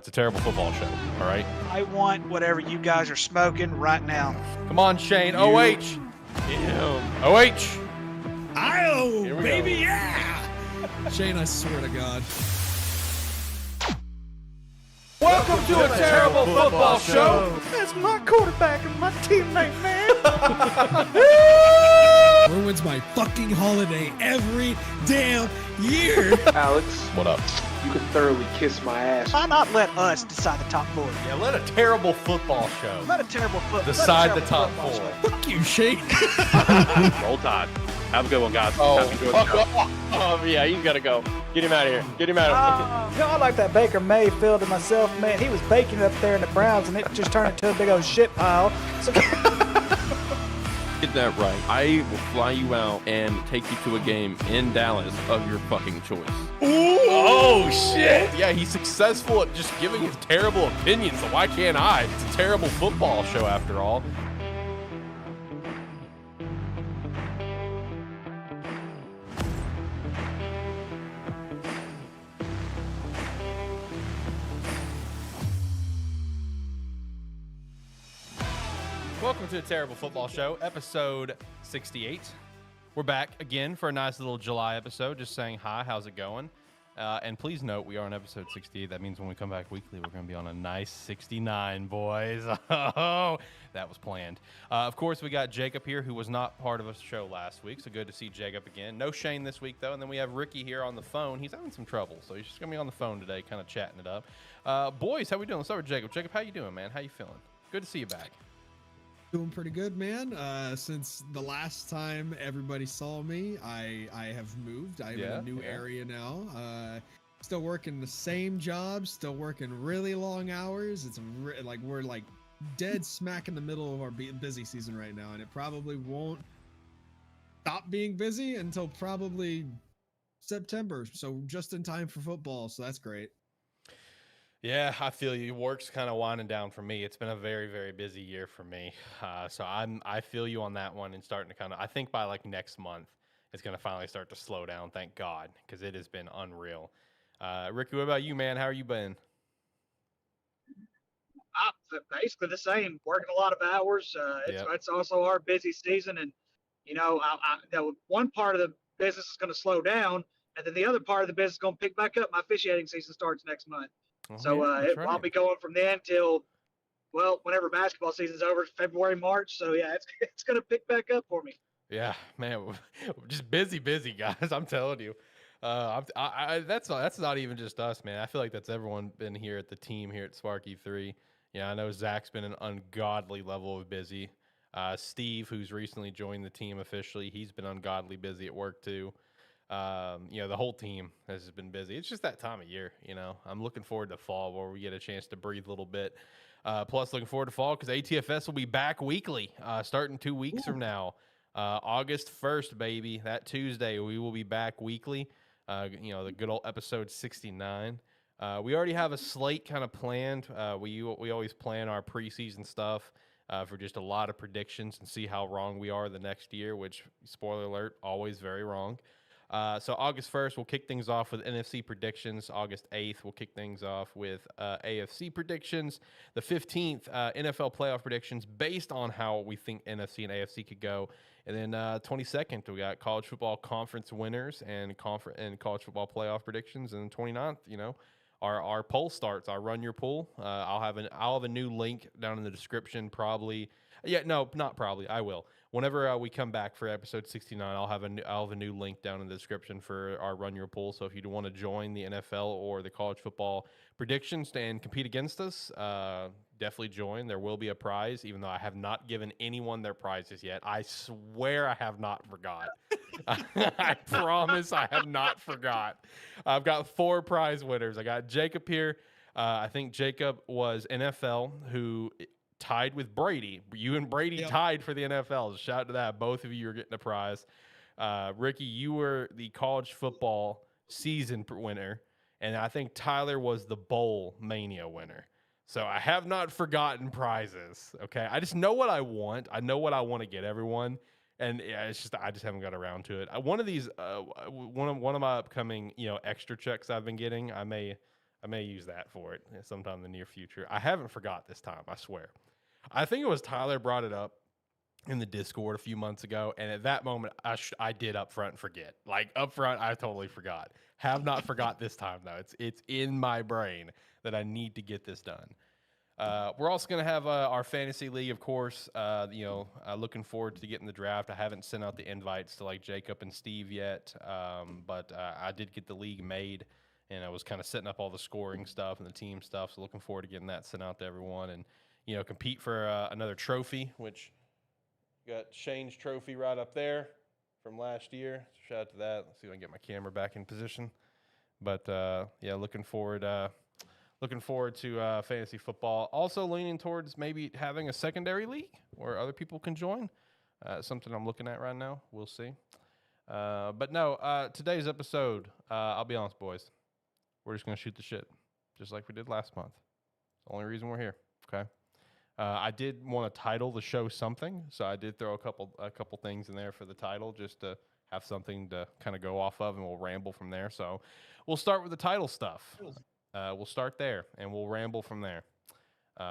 It's a terrible football show, all right? I want whatever you guys are smoking right now. Come on, Shane. OH. Damn. OH. Oh, baby, go. yeah! Shane, I swear to God. Welcome to a terrible football show. That's my quarterback and my teammate, man. Ruins my fucking holiday every damn year. Alex, What up? you can thoroughly kiss my ass. Why not let us decide the top four? Yeah, let a terrible football show Let a terrible decide the top football four. show. Fuck you, Shane. Roll Tide. Have a good one, guys. Oh, Have a good one. Oh, yeah, he's got to go. Get him out of here. Get him out of here. You know, I like that Baker Mayfield and myself, man. He was baking up there in the Browns, and it just turned into a big old shit pile. So Get that right. I will fly you out and take you to a game in Dallas of your fucking choice. Oh, shit. Yeah, he's successful at just giving his terrible opinions, so why can't I? It's a terrible football show after all. Welcome to the Terrible Football Show, episode 68. We're back again for a nice little July episode, just saying hi, how's it going? And please note, we are on episode 68. That means when we come back weekly, we're going to be on a nice 69, boys. Oh, that was planned. Of course, we got Jacob here, who was not part of a show last week, so good to see Jacob again. No Shane this week, though, and then we have Ricky here on the phone. He's having some trouble, so he's just going to be on the phone today, kind of chatting it up. Boys, how we doing? Let's start with Jacob. Jacob, how you doing, man? How you feeling? Good to see you back. Doing pretty good, man. Since the last time everybody saw me, I have moved. I'm in a new area now. Still working the same job, still working really long hours. It's like we're like dead smack in the middle of our busy season right now, and it probably won't stop being busy until probably September. So just in time for football. So that's great. Yeah, I feel you. Work's kind of winding down for me. It's been a very, very busy year for me. So I feel you on that one and starting to kind of, I think by like next month, it's going to finally start to slow down. Thank God, because it has been unreal. Ricky, what about you, man? How are you been? basically the same. Working a lot of hours. It's also our busy season, and you know, one part of the business is going to slow down, and then the other part of the business is going to pick back up. My officiating season starts next month. I'll be going from then till, well, whenever basketball season's over, February, March. So yeah, it's going to pick back up for me. Yeah, man, we're just busy, guys. I'm telling you. That's not even just us, man. I feel like that's everyone been here at the team here at Sparky 3. Yeah, I know Zach's been an ungodly level of busy. Steve, who's recently joined the team officially, he's been ungodly busy at work too. The whole team has been busy. It's just that time of year, you know. I'm looking forward to fall where we get a chance to breathe a little bit. Plus, looking forward to fall because ATFS will be back weekly starting 2 weeks from now. August 1st, baby. That Tuesday, we will be back weekly. The good old episode 69. We already have a slate kind of planned. We always plan our preseason stuff for just a lot of predictions and see how wrong we are the next year, which, spoiler alert, always very wrong. So August 1st, we'll kick things off with NFC predictions. August 8th, we'll kick things off with AFC predictions. The 15th, NFL playoff predictions based on how we think NFC and AFC could go. And then 22nd, we got college football conference winners and college football playoff predictions. And then 29th, our poll starts. Our Run Your Poll. I'll have a new link down in the description probably. Yeah, no, not probably. I will. Whenever we come back for episode 69, I'll have a new link down in the description for our Run Your Poll. So if you want to join the NFL or the college football predictions and compete against us, definitely join. There will be a prize, even though I have not given anyone their prizes yet. I swear I have not forgot. I promise I have not forgot. I've got 4 prize winners. I got Jacob here. I think Jacob was NFL, who tied with Brady. You and Brady tied for the NFL. Shout out to that. Both of you are getting a prize. Ricky, you were the college football season winner, and I think Tyler was the bowl mania winner. So I have not forgotten prizes. Okay, I just know what I want. I know what I want to get everyone, and it's just I just haven't got around to it. One of these, one of my upcoming extra checks I've been getting, I may I may use that for it sometime in the near future. I haven't forgot this time, I swear. I think it was Tyler brought it up in the Discord a few months ago, and at that moment, I did up front forget. Like up front, I totally forgot. Have not forgot this time though. It's in my brain that I need to get this done. We're also going to have our fantasy league, of course. Looking forward to getting the draft. I haven't sent out the invites to like Jacob and Steve yet, but I did get the league made, and I was kind of setting up all the scoring stuff and the team stuff. So looking forward to getting that sent out to everyone, and compete for another trophy, which got Shane's trophy right up there from last year. Shout out to that. Let's see if I can get my camera back in position. But looking forward. Looking forward to fantasy football. Also leaning towards maybe having a secondary league where other people can join. Something I'm looking at right now. We'll see. But no, today's episode, I'll be honest, boys. We're just going to shoot the shit, just like we did last month. It's the only reason we're here, okay? I did want to title the show something, so I did throw a couple things in there for the title just to have something to kind of go off of, and we'll ramble from there. So we'll start with the title stuff. We'll start there, and we'll ramble from there.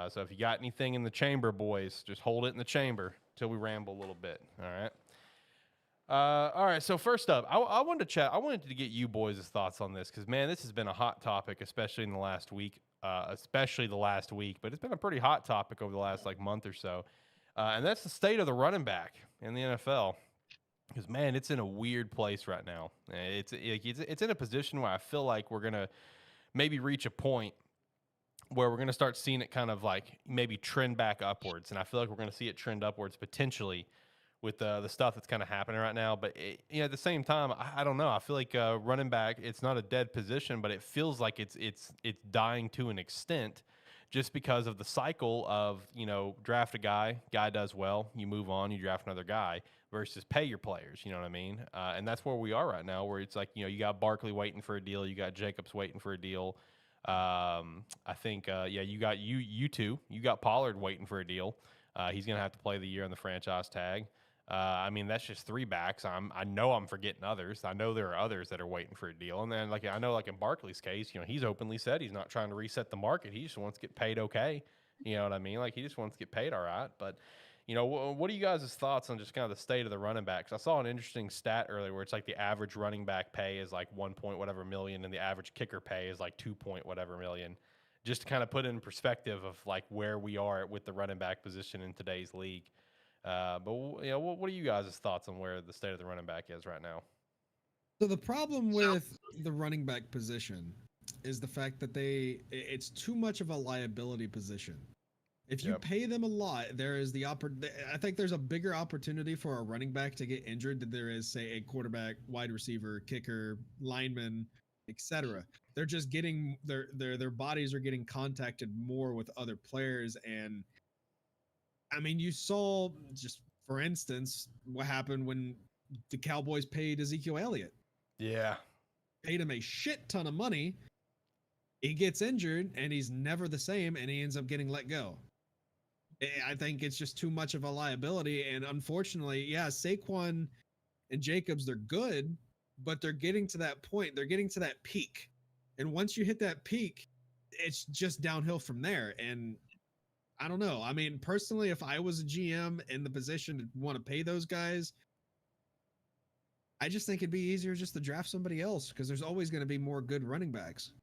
So if you got anything in the chamber, boys, just hold it in the chamber till we ramble a little bit. All right. All right. So first up, I wanted to chat. I wanted to get you boys' thoughts on this because, man, this has been a hot topic, especially in the last week. But it's been a pretty hot topic over the last month or so. And that's the state of the running back in the NFL. Because, man, it's in a weird place right now. It's in a position where I feel like we're gonna maybe reach a point where we're going to start seeing it kind of maybe trend back upwards. And I feel like we're going to see it trend upwards potentially with the stuff that's kind of happening right now. But at the same time, I don't know. I feel like running back, it's not a dead position, but it feels like it's dying to an extent just because of the cycle of, draft a guy does well, you move on, you draft another guy versus pay your players, you know what I mean? And that's where we are right now, where it's you got Barkley waiting for a deal, you got Jacobs waiting for a deal. I think, you got you two, you got Pollard waiting for a deal. He's going to have to play the year on the franchise tag. That's just 3 backs. I know I'm forgetting others. I know there are others that are waiting for a deal. And then, I know, in Barkley's case, he's openly said he's not trying to reset the market. He just wants to get paid okay. You know what I mean? He just wants to get paid all right. But, what are you guys' thoughts on just kind of the state of the running backs? I saw an interesting stat earlier where it's the average running back pay is 1 point whatever million, and the average kicker pay is 2 point whatever million. Just to kind of put it in perspective of where we are with the running back position in today's league. But what are you guys' thoughts on where the state of the running back is right now? So the problem with the running back position is the fact that it's too much of a liability position. If you pay them a lot, there is I think there's a bigger opportunity for a running back to get injured than there is, say, a quarterback, wide receiver, kicker, lineman, etc. They're just getting their bodies are getting contacted more with other players. And you saw, just for instance, what happened when the Cowboys paid Ezekiel Elliott. Yeah. Paid him a shit ton of money. He gets injured and he's never the same, and he ends up getting let go. I think it's just too much of a liability. And unfortunately, Saquon and Jacobs, they're good, but they're getting to that point. They're getting to that peak. And once you hit that peak, it's just downhill from there. And I don't know. Personally, if I was a GM in the position to want to pay those guys, I just think it'd be easier just to draft somebody else, because there's always going to be more good running backs.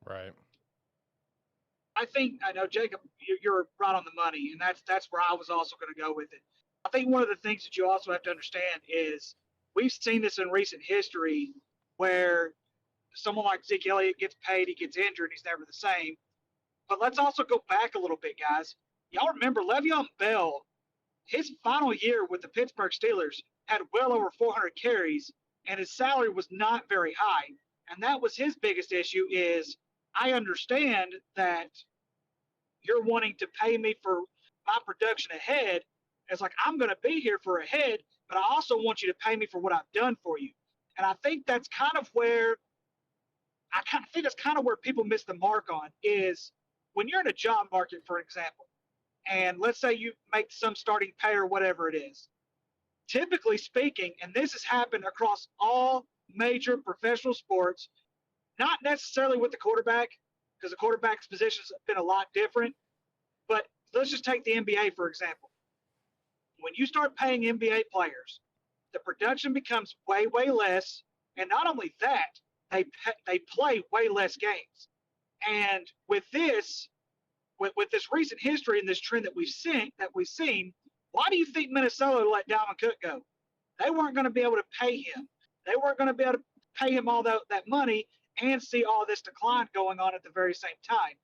Right. I know, Jacob, you're right on the money, and that's where I was also going to go with it. I think one of the things that you also have to understand is we've seen this in recent history where someone like Zeke Elliott gets paid, he gets injured, he's never the same. But let's also go back a little bit, guys. Y'all remember Le'Veon Bell, his final year with the Pittsburgh Steelers had well over 400 carries, and his salary was not very high. And that was his biggest issue is, I understand that you're wanting to pay me for my production ahead. It's I'm going to be here for ahead, but I also want you to pay me for what I've done for you. And I think that's kind of where people miss the mark on is when you're in a job market, for example, and let's say you make some starting pay or whatever it is. Typically speaking, and this has happened across all major professional sports, not necessarily with the quarterback, because the quarterback's position's been a lot different. But let's just take the NBA, for example. When you start paying NBA players, the production becomes way, way less. And not only that, they play way less games. And with this recent history and this trend that we've seen, why do you think Minnesota let Dalvin Cook go? They weren't going to be able to pay him. They weren't going to be able to pay him all that money and see all this decline going on at the very same time.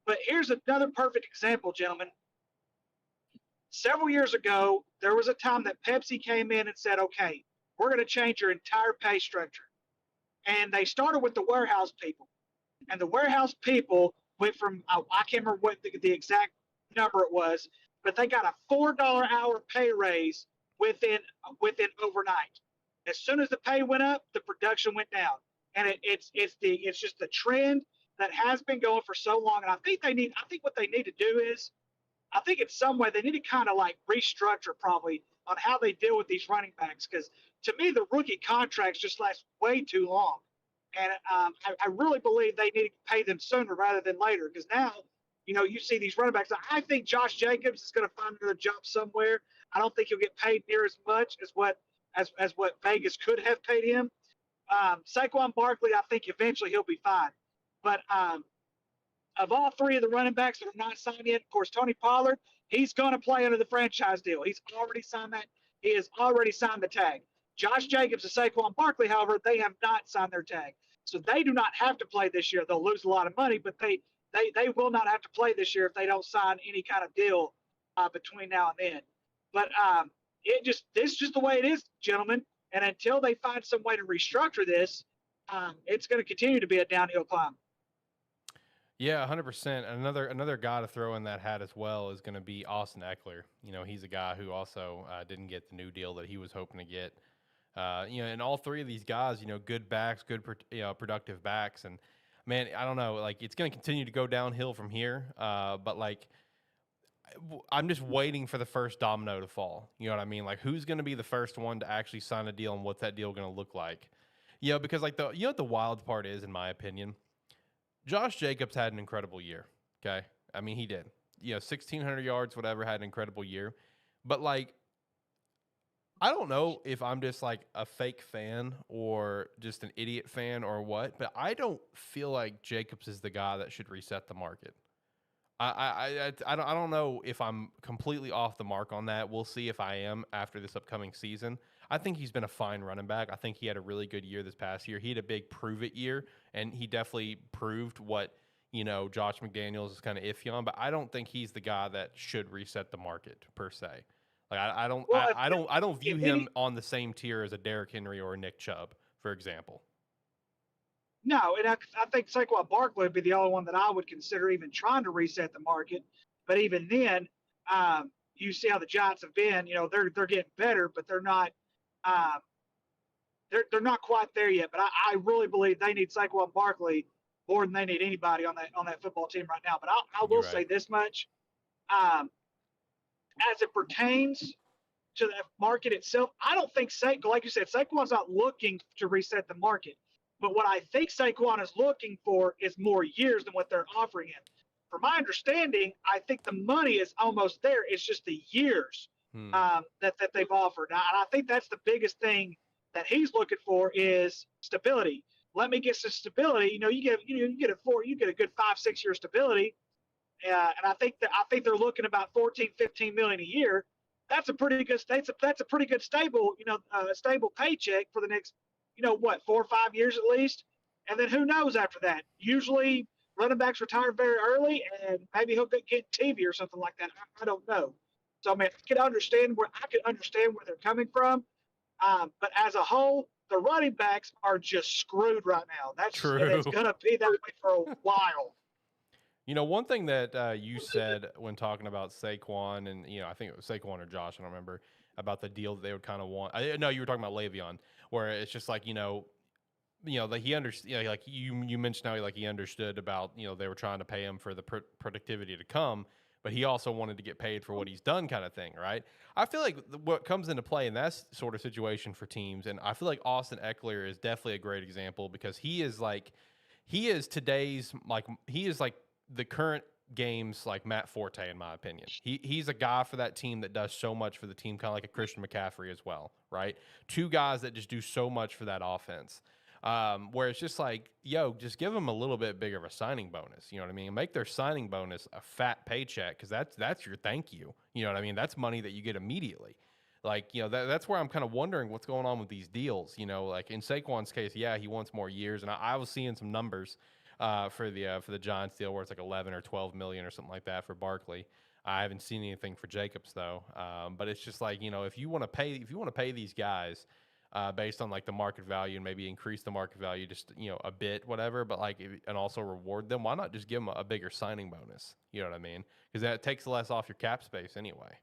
But here's another perfect example, gentlemen. Several years ago, there was a time that Pepsi came in and said, okay, we're going to change your entire pay structure. And they started with the warehouse people. And the warehouse people went from, I can't remember what the exact number it was, but they got a $4 hour pay raise within overnight. As soon as the pay went up, the production went down. And it's just the trend that has been going for so long. And I think what they need to do is, I think in some way they need to kind of like restructure probably on how they deal with these running backs. Because to me, the rookie contracts just last way too long. And I really believe they need to pay them sooner rather than later. Because now, you see these running backs. I think Josh Jacobs is going to find another job somewhere. I don't think he'll get paid near as much as what Vegas could have paid him. Saquon Barkley, I think eventually he'll be fine. But of all three of the running backs that are not signed yet, of course, Tony Pollard, he's going to play under the franchise deal. He's already signed that. He has already signed the tag. Josh Jacobs and Saquon Barkley, however, they have not signed their tag. So they do not have to play this year. They'll lose a lot of money, but they will not have to play this year if they don't sign any kind of deal between now and then. But this is just the way it is, gentlemen. And until they find some way to restructure this, it's going to continue to be a downhill climb. Yeah, 100%. Another guy to throw in that hat as well is going to be Austin Eckler. He's a guy who also didn't get the new deal that he was hoping to get. And all three of these guys, good backs, good productive backs, and man, I don't know, like it's going to continue to go downhill from here. But like, I'm just waiting for the first domino to fall. You know what I mean? Like, who's going to be the first one to actually sign a deal, and what's that deal going to look like? Because like what the wild part is, in my opinion, Josh Jacobs had an incredible year. Okay, I mean he did. 1,600 yards, whatever, had an incredible year. But like, I don't know if I'm just like a fake fan or just an idiot fan or what, but I don't feel like Jacobs is the guy that should reset the market. I don't know if I'm completely off the mark on that. We'll see if I am after this upcoming season. I think he's been a fine running back. I think he had a really good year this past year. He had a big prove it year, and he definitely proved what, Josh McDaniels is kind of iffy on, but I don't think he's the guy that should reset the market per se. Like I don't view him on the same tier as a Derrick Henry or a Nick Chubb, for example. No, and I think Saquon Barkley would be the only one that I would consider even trying to reset the market. But even then, you see how the Giants have been. They're getting better, but they're not. They're not quite there yet. But I really believe they need Saquon Barkley more than they need anybody on that football team right now. But I will say this much: as it pertains to the market itself, I don't think like you said, Saquon's not looking to reset the market. But what I think Saquon is looking for is more years than what they're offering him. From my understanding, I think the money is almost there. It's just the years that they've offered. Now, and I think that's the biggest thing that he's looking for is stability. Let me get some stability. You get a good 5-6 year stability. And I think they're looking about 14, 15 million a year. That's a pretty good stable paycheck for the next 4 or 5 years at least. And then who knows after that? Usually running backs retire very early, and maybe he'll get TV or something like that. I don't know. So I mean, I could understand where they're coming from. But as a whole, the running backs are just screwed right now. That's true. And it's gonna be that way for a while. One thing that you said when talking about Saquon, and I think it was Saquon or Josh, I don't remember, about the deal that they would kind of want. No, you were talking about Le'Veon, where it's just like that he understood. Like you mentioned how like he understood about they were trying to pay him for the productivity to come, but he also wanted to get paid for what he's done, kind of thing, right? I feel like what comes into play in that sort of situation for teams, and I feel like Austin Eckler is definitely a great example because he is like the current game's like Matt Forte, in my opinion. He's a guy for that team that does so much for the team, kind of like a Christian McCaffrey as well, right? Two guys that just do so much for that offense. Where it's just like, yo, just give them a little bit bigger of a signing bonus. You know what I mean? Make their signing bonus a fat paycheck because that's your thank you. You know what I mean? That's money that you get immediately. Like, you know, that's where I'm kind of wondering what's going on with these deals. You know, like in Saquon's case, yeah, he wants more years, and I was seeing some numbers for the Giants deal where it's like 11 or 12 million or something like that for Barkley. I haven't seen anything for Jacobs though, but it's just like, you know, if you want to pay these guys based on like the market value and maybe increase the market value just, you know, a bit, whatever, but like, and also reward them, why not just give them a bigger signing bonus? You know what I mean? Because that takes less off your cap space anyway.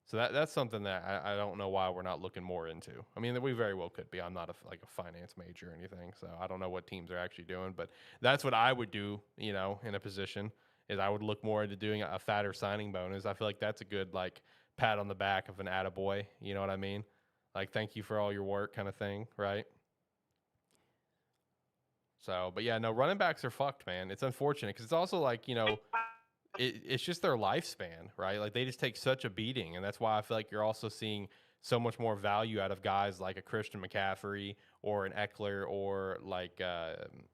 So that's something that I don't know why we're not looking more into. I mean, we very well could be. I'm not a finance major or anything, so I don't know what teams are actually doing, but that's what I would do, you know, in a position, is I would look more into doing a fatter signing bonus. I feel like that's a good, like, pat on the back of an attaboy, you know what I mean? Like, thank you for all your work kind of thing, right? So, but yeah, no, running backs are fucked, man. It's unfortunate because it's also like, you know, it's just their lifespan, right? Like they just take such a beating, and that's why I feel like you're also seeing so much more value out of guys like a Christian McCaffrey or an Eckler or like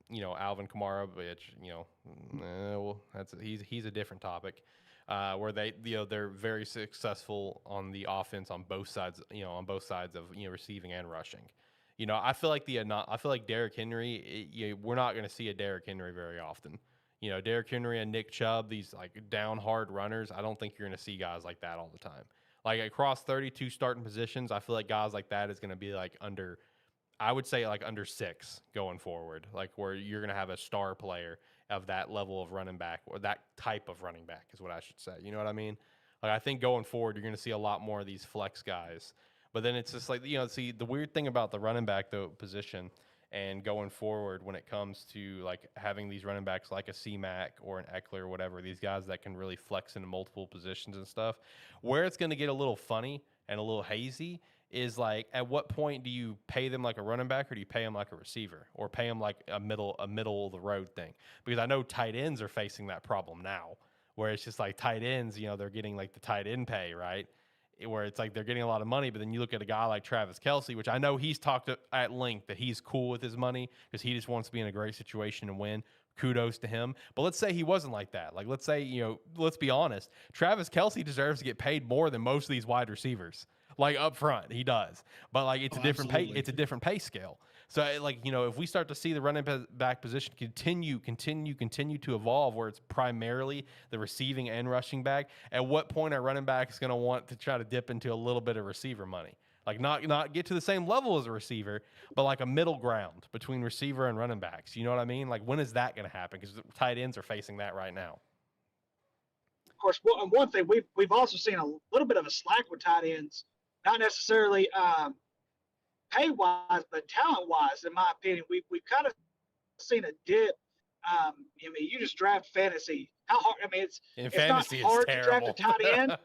you know, Alvin Kamara, which, you know, well, he's a different topic. Where they, you know, they're very successful on the offense on both sides, you know, of, you know, receiving and rushing. You know, I feel like Derrick Henry, we're not going to see a Derrick Henry very often. You know, Derrick Henry and Nick Chubb, these like down hard runners, I don't think you're going to see guys like that all the time. Like across 32 starting positions, I feel like guys like that is going to be like under 6 going forward, like where you're going to have a star player of that level of running back, or that type of running back is what I should say. You know what I mean? Like I think going forward, you're going to see a lot more of these flex guys. But then it's just like, you know, see the weird thing about the running back though position and going forward when it comes to like having these running backs like a C-Mac or an Eckler or whatever, these guys that can really flex into multiple positions and stuff, where it's going to get a little funny and a little hazy is like, at what point do you pay them like a running back, or do you pay them like a receiver, or pay them like a middle of the road thing? Because I know tight ends are facing that problem now, where it's just like tight ends, you know, they're getting like the tight end pay, right? Where it's like they're getting a lot of money, but then you look at a guy like Travis Kelce, which I know he's talked at length that he's cool with his money because he just wants to be in a great situation and win. Kudos to him. But let's say he wasn't like that. Like, let's say, you know, let's be honest, Travis Kelce deserves to get paid more than most of these wide receivers. Like up front, he does. But like it's a different pay. It's a different pay scale. So like, you know, if we start to see the running back position continue to evolve, where it's primarily the receiving and rushing back, at what point are running backs going to want to try to dip into a little bit of receiver money? Like not get to the same level as a receiver, but like a middle ground between receiver and running backs. You know what I mean? Like when is that going to happen? Because tight ends are facing that right now. Of course, one thing we've also seen a little bit of a slack with tight ends, not necessarily pay-wise, but talent-wise, in my opinion. We've kind of seen a dip. I mean, you just draft fantasy. How hard? I mean, it's not hard to draft a tight end.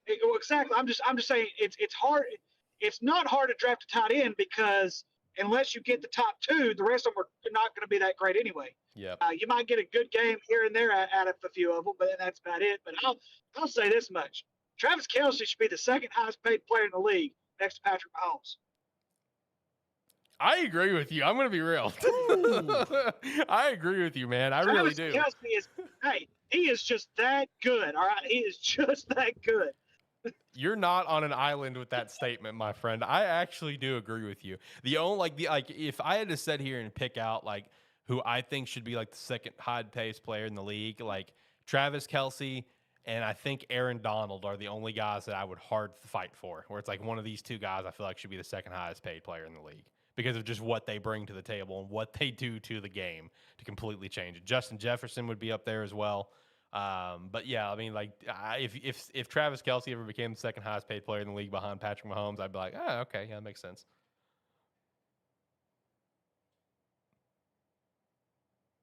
Exactly. I'm just saying it's hard. It's not hard to draft a tight end because unless you get the top two, the rest of them are not going to be that great anyway. Yeah. You might get a good game here and there out of a few of them, but that's about it. But I'll say this much: Travis Kelce should be the second highest paid player in the league next to Patrick Mahomes. I agree with you. I'm going to be real. I agree with you, man. I really do. He is just that good. All right. He is just that good. You're not on an island with that statement, my friend. I actually do agree with you. If I had to sit here and pick out like who I think should be like the second highest paid player in the league, like Travis Kelce and I think Aaron Donald are the only guys that I would hard fight for, where it's like one of these two guys I feel like should be the second highest paid player in the league because of just what they bring to the table and what they do to the game to completely change it. Justin Jefferson would be up there as well. But yeah, I mean, like, if Travis Kelce ever became the second highest paid player in the league behind Patrick Mahomes, I'd be like, okay, yeah, that makes sense.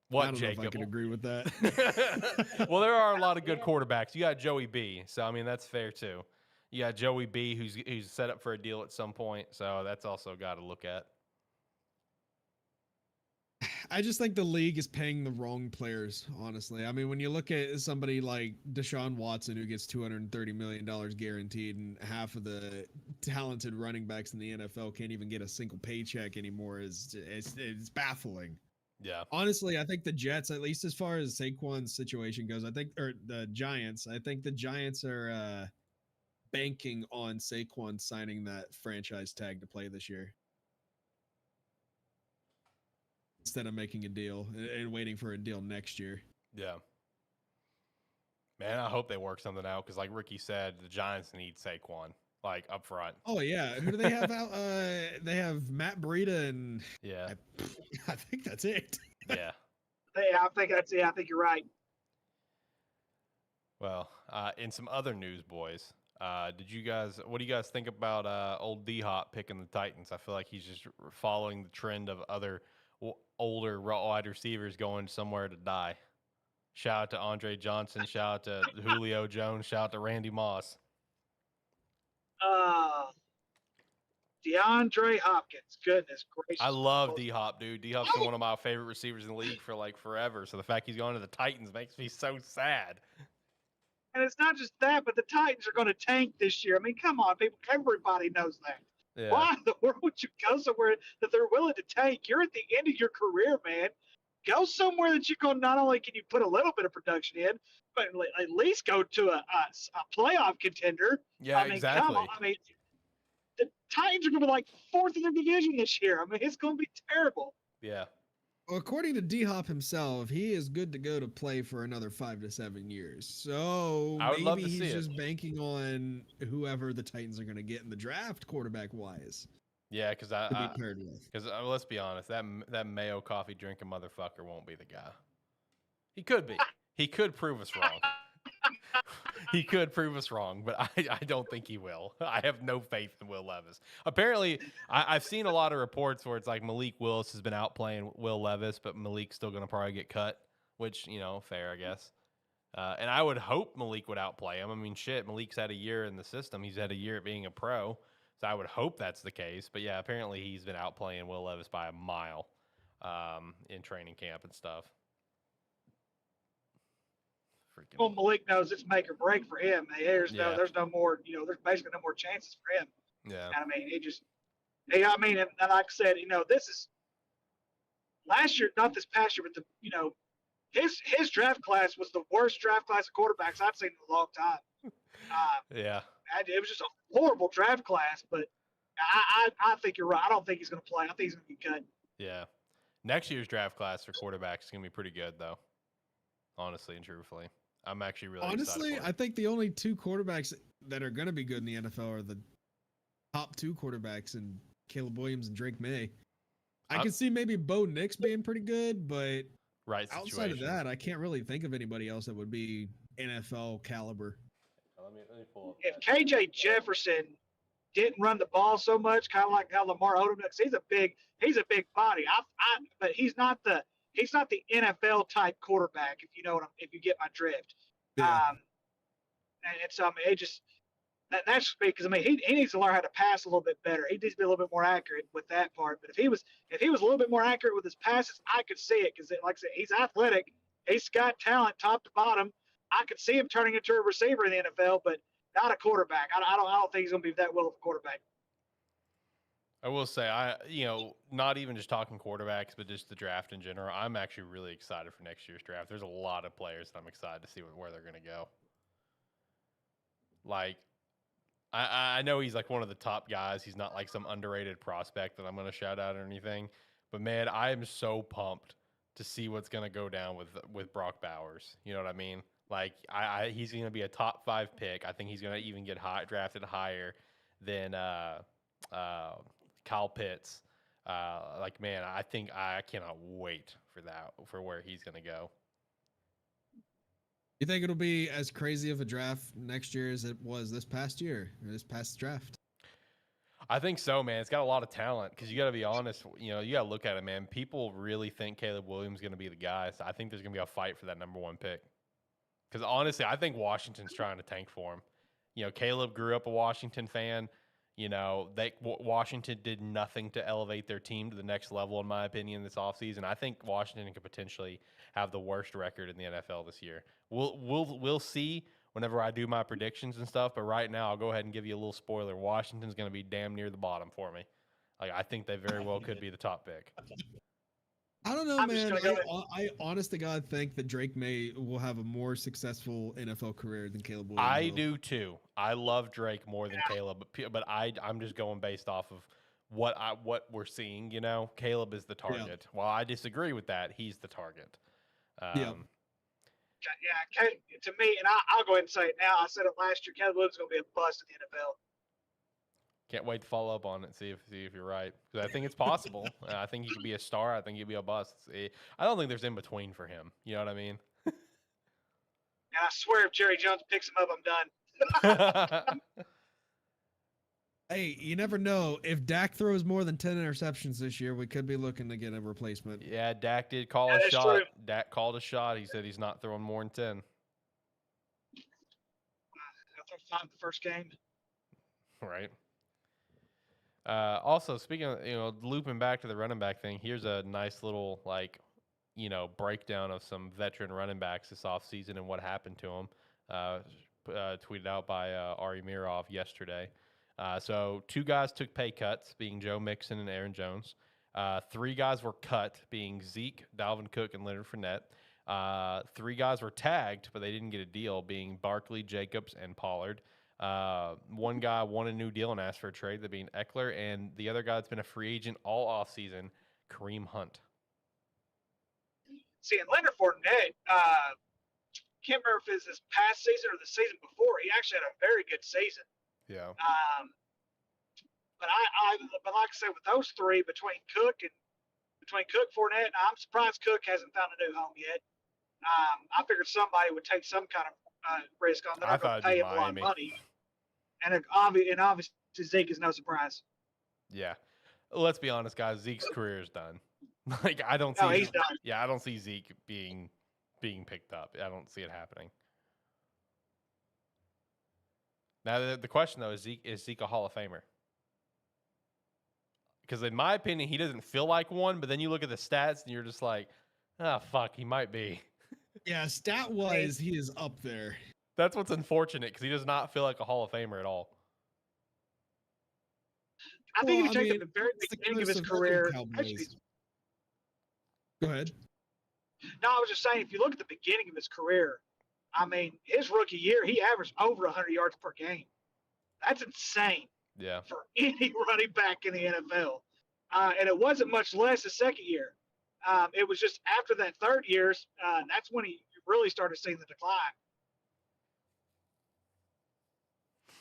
What, I don't know if I Jacob? can agree with that. Well, there are a lot of good quarterbacks. You got Joey B, so I mean that's fair too. You got Joey B, who's set up for a deal at some point, so that's also got to look at. I just think the league is paying the wrong players, honestly. I mean, when you look at somebody like Deshaun Watson, who gets $230 million guaranteed, and half of the talented running backs in the NFL can't even get a single paycheck anymore, it's baffling. Yeah. Honestly, I think the Jets, at least as far as Saquon's situation goes, or the Giants, I think the Giants are banking on Saquon signing that franchise tag to play this year, instead of making a deal and waiting for a deal next year. Yeah. Man, I hope they work something out because, like Ricky said, the Giants need Saquon, like, up front. Oh, yeah. Who do they have out? They have Matt Breida and... Yeah. I think that's it. Yeah. Hey, I think that's it. I think you're right. Well, in some other news, boys, what do you guys think about old D-Hop picking the Titans? I feel like he's just following the trend of other older wide receivers going somewhere to die. Shout out to Andre Johnson. Shout out to Julio Jones. Shout out to Randy Moss. DeAndre Hopkins. Goodness gracious. I love D-Hop, dude. D-Hop's been one of my favorite receivers in the league for like forever. So the fact he's going to the Titans makes me so sad. And it's not just that, but the Titans are going to tank this year. I mean, come on, people. Everybody knows that. Yeah. Why in the world would you go somewhere that they're willing to tank? You're at the end of your career, man. Go somewhere that you can not only can you put a little bit of production in, but at least go to a playoff contender. Yeah, I mean, exactly. Come on. I mean, the Titans are going to be like fourth in their division this year. I mean, it's going to be terrible. Yeah. Well, according to D-Hop himself, he is good to go to play for another 5 to 7 years. So I would love maybe to see he's it. just banking on whoever the Titans are going to get in the draft, quarterback-wise. Yeah, because To be paired with. let's be honest, that Mayo coffee drinking motherfucker won't be the guy. He could be. He could prove us wrong. He could prove us wrong, but I don't think he will. I have no faith in Will Levis. Apparently, I've seen a lot of reports where it's like Malik Willis has been out playing Will Levis, but Malik's still going to probably get cut, which, fair, I guess. And I would hope Malik would outplay him. I mean, shit, Malik's had a year in the system. He's had a year at being a pro. So I would hope that's the case. But, yeah, apparently he's been outplaying Will Levis by a mile in training camp and stuff. Freaking. Well, Malik knows it's make or break for him. There's no more, there's basically no more chances for him. Yeah. And I mean, and like I said, this is last year, not this past year, but his draft class was the worst draft class of quarterbacks I've seen in a long time. Yeah. It was just a horrible draft class, but I think you're right. I don't think he's going to play. I think he's going to be cut. Yeah. Next year's draft class for quarterbacks is going to be pretty good, though. Honestly and truthfully. I'm actually really Honestly, excited for it. I think the only two quarterbacks that are going to be good in the NFL are the top two quarterbacks in Caleb Williams and Drake May. I can see maybe Bo Nix being pretty good, but outside of that, I can't really think of anybody else that would be NFL caliber. Let me pull up If KJ Jefferson didn't run the ball so much, kind of like how Lamar Odom does, he's a big body. But he's not the NFL type quarterback, if you get my drift. Yeah. And so I mean, that's just because I mean he needs to learn how to pass a little bit better. He needs to be a little bit more accurate with that part. But if he was a little bit more accurate with his passes, I could see it because, like I said, he's athletic, he's got talent top to bottom. I could see him turning into a receiver in the NFL, but not a quarterback. I don't think he's going to be that well of a quarterback. I will say, not even just talking quarterbacks, but just the draft in general. I'm actually really excited for next year's draft. There's a lot of players that I'm excited to see where they're going to go. Like, I know he's like one of the top guys. He's not like some underrated prospect that I'm going to shout out or anything. But, man, I am so pumped to see what's going to go down with Brock Bowers. You know what I mean? Like, he's going to be a top 5 pick. I think he's going to even get drafted higher than Kyle Pitts. Man, I cannot wait for where he's going to go. You think it'll be as crazy of a draft next year as it was this past year, or this past draft? I think so, man. It's got a lot of talent because you got to be honest. You know, you got to look at it, man. People really think Caleb Williams is going to be the guy. So I think there's going to be a fight for that #1 pick. Because honestly, I think Washington's trying to tank for him. You know, Caleb grew up a Washington fan. You know, Washington did nothing to elevate their team to the next level, in my opinion, this offseason. I think Washington could potentially have the worst record in the NFL this year. We'll see whenever I do my predictions and stuff. But right now, I'll go ahead and give you a little spoiler. Washington's going to be damn near the bottom for me. Like, I think they very well could be the top pick. I don't know, man. I honest to God think that Drake May will have a more successful NFL career than Caleb Williams. I do too. I love Drake more than Caleb, but I'm just going based off of what we're seeing. You know, Caleb is the target. Yeah. While I disagree with that, he's the target. Yeah, to me, and I'll go ahead and say it now. I said it last year. Caleb Williams is going to be a bust in the NFL. Can't wait to follow up on it and see if you're right. Because I think it's possible. I think he could be a star. I think he'd be a bust. I don't think there's in between for him. You know what I mean? And I swear if Jerry Jones picks him up, I'm done. Hey, you never know. If Dak throws more than 10 interceptions this year, we could be looking to get a replacement. Yeah, Dak did call a shot. True. Dak called a shot. He said he's not throwing more than 10. I'll throw 5 the first game. Right. Also, speaking of, looping back to the running back thing, here's a nice little, breakdown of some veteran running backs this offseason and what happened to them. Tweeted out by Ari Mirov yesterday. So 2 guys took pay cuts, being Joe Mixon and Aaron Jones. 3 guys were cut, being Zeke, Dalvin Cook, and Leonard Fournette. 3 guys were tagged, but they didn't get a deal, being Barkley, Jacobs, and Pollard. 1 guy won a new deal and asked for a trade, that being Eckler, and the other guy that's been a free agent all offseason, Kareem Hunt. See, and Leonard Fournette, can't remember if it's this past season or the season before, he actually had a very good season. Yeah. But like I said, with those 3, between Cook, Fournette, I'm surprised Cook hasn't found a new home yet. I figured somebody would take some kind of risk on that. They're going to pay him a lot of money. And obviously Zeke is no surprise. Yeah. Let's be honest, guys. Zeke's career is done. I don't see. No, he's done. Yeah, I don't see Zeke being picked up. I don't see it happening. Now the question though is Zeke a Hall of Famer? Because in my opinion, he doesn't feel like one. But then you look at the stats and you're just like, oh fuck, he might be. Yeah, stat-wise, he is up there. That's what's unfortunate, because he does not feel like a Hall of Famer at all. I think if you take the very beginning of his career. Go ahead. No, I was just saying, if you look at the beginning of his career, I mean, his rookie year, he averaged over 100 yards per game. That's insane. Yeah. For any running back in the NFL. And it wasn't much less his second year. It was just after that third year, that's when he really started seeing the decline.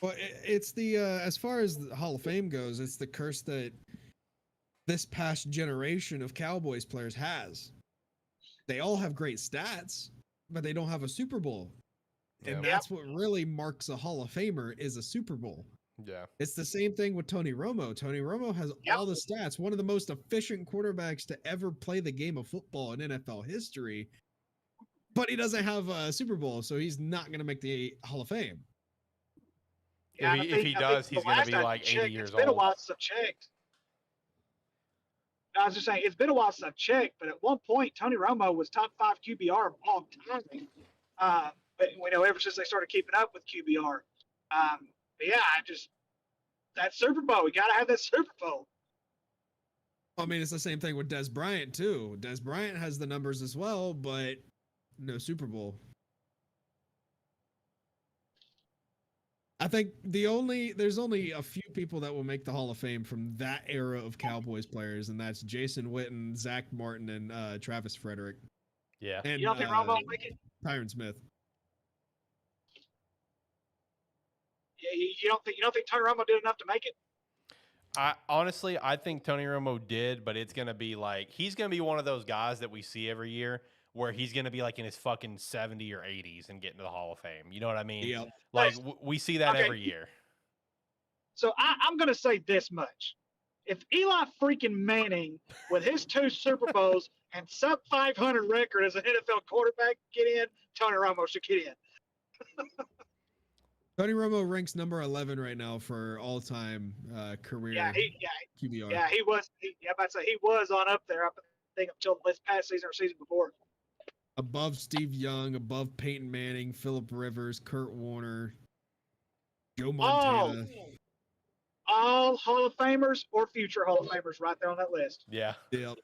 Well, it's the as far as the Hall of Fame goes, it's the curse that this past generation of Cowboys players has. They all have great stats, but they don't have a Super Bowl. And that's what really marks a Hall of Famer, is a Super Bowl. Yeah. It's the same thing with Tony Romo. Tony Romo has all the stats, one of the most efficient quarterbacks to ever play the game of football in NFL history, but he doesn't have a Super Bowl, so he's not going to make the Hall of Fame. Yeah, if he does, he's going to be like 80 years old. It's been a while since I've checked. I was just saying, it's been a while since I've checked, but at one point, Tony Romo was top 5 QBR of all time. But ever since they started keeping up with QBR. But yeah, that Super Bowl, we got to have that Super Bowl. I mean, it's the same thing with Des Bryant, too. Des Bryant has the numbers as well, but no Super Bowl. I think there's only a few people that will make the Hall of Fame from that era of Cowboys players, and that's Jason Witten, Zach Martin, and Travis Frederick. Yeah. And, you don't think Romo will make it? Tyron Smith. Yeah, you don't think Tony Romo did enough to make it? I think Tony Romo did, but it's gonna be like, he's gonna be one of those guys that we see every year where he's gonna be like in his fucking 70s or 80s and get into the Hall of Fame. You know what I mean? Yep. Like we see that every year. So I'm going to say this much. If Eli freaking Manning, with his 2 Super Bowls and sub 500 record as an NFL quarterback, get in, Tony Romo should get in. Tony Romo ranks number 11 right now for all-time career QBR. Yeah, he was. I'm about to say he was on up there. I think until this past season or season before. Above Steve Young, above Peyton Manning, Phillip Rivers, Kurt Warner, Joe Montana. All Hall of Famers or future Hall of Famers right there on that list. Yeah. Yep.